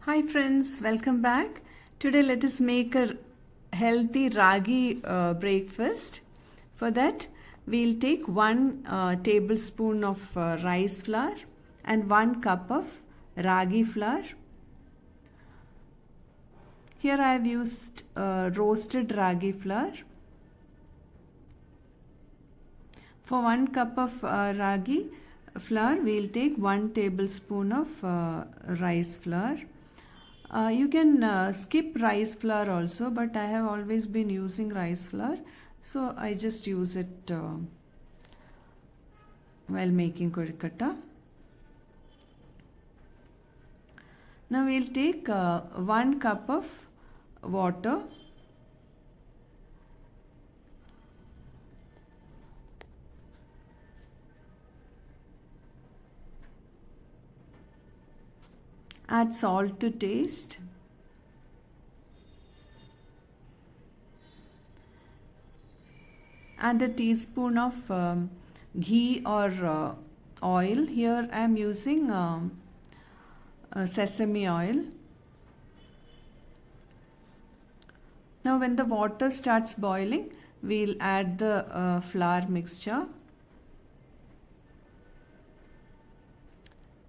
Hi friends, welcome back. Today let us make a healthy ragi breakfast. For that we'll take 1 tablespoon of rice flour and 1 cup of ragi flour. Here I have used roasted ragi flour. For 1 cup of ragi flour we'll take 1 tablespoon of rice flour. You can skip rice flour also, but I have always been using rice flour, so I just use it while making kozhukkatta. Now we'll take 1 cup of water. Add salt to taste. Add a teaspoon of ghee or oil. Here I am using sesame oil. Now when the water starts boiling, we'll add the flour mixture.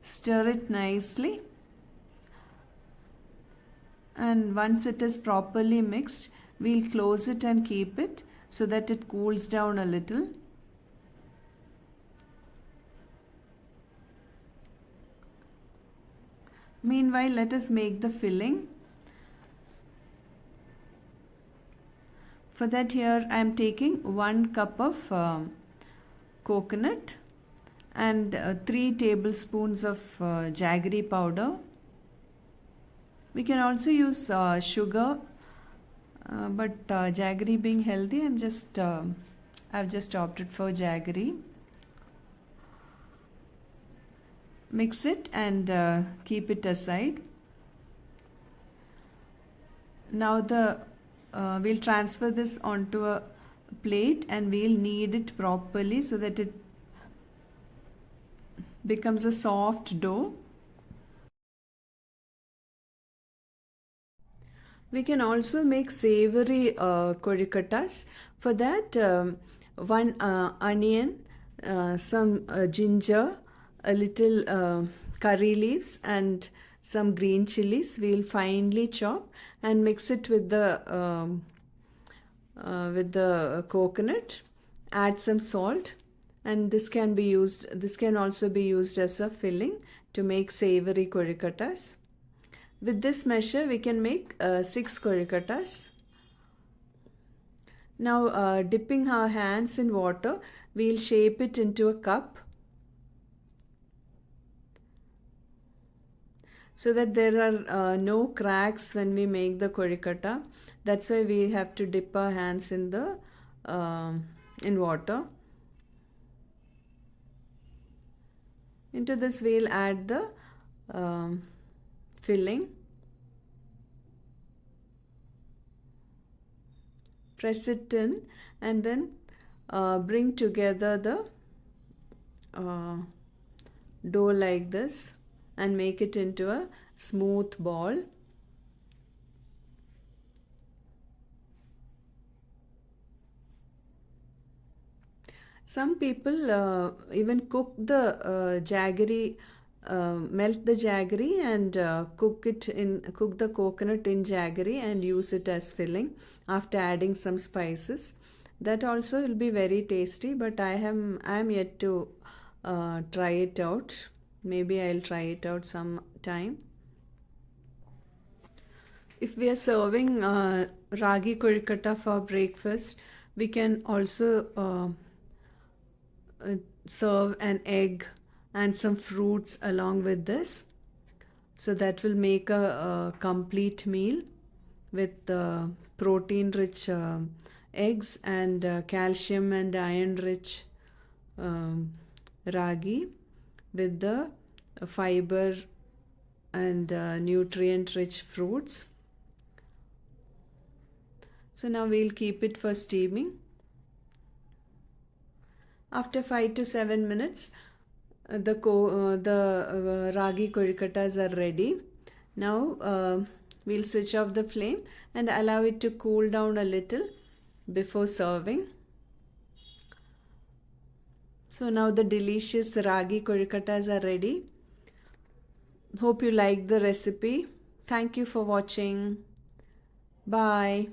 Stir it nicely. And once it is properly mixed, we'll close it and keep it so that it cools down a little. Meanwhile, let us make the filling. For that, here I am taking 1 cup of coconut and 3 tablespoons of jaggery powder. We can also use sugar, but jaggery being healthy, I've just opted for jaggery. Mix it and keep it aside. Now we'll transfer this onto a plate and we'll knead it properly so that it becomes a soft dough. We can also make savory kozhukkattas. For that, 1 onion, some ginger, a little curry leaves and some green chilies we'll finely chop and mix it with the coconut. Add some salt, and this can also be used as a filling to make savory kozhukkattas. With this measure, we can make 6 kozhukattas. Now, dipping our hands in water, we'll shape it into a cup so that there are no cracks when we make the kozhukkatta. That's why we have to dip our hands in the in water. Into this, we'll add the filling. Press it in and then bring together the dough like this and make it into a smooth ball. Some people even cook the jaggery, melt the jaggery and cook the coconut in jaggery and use it as filling after adding some spices. That also will be very tasty, but I am yet to try it out. Maybe I'll try it out some time. If we are serving ragi kozhukkatta for breakfast, we can also serve an egg and some fruits along with this. So that will make a complete meal with protein rich eggs and calcium and iron rich ragi with the fiber and nutrient rich fruits. So now we'll keep it for steaming. After 5 to 7 minutes, the ragi kozhukattas are ready. Now we'll switch off the flame and allow it to cool down a little before serving. So now the delicious ragi kozhukattas are ready. Hope you liked the recipe. Thank you for watching. Bye.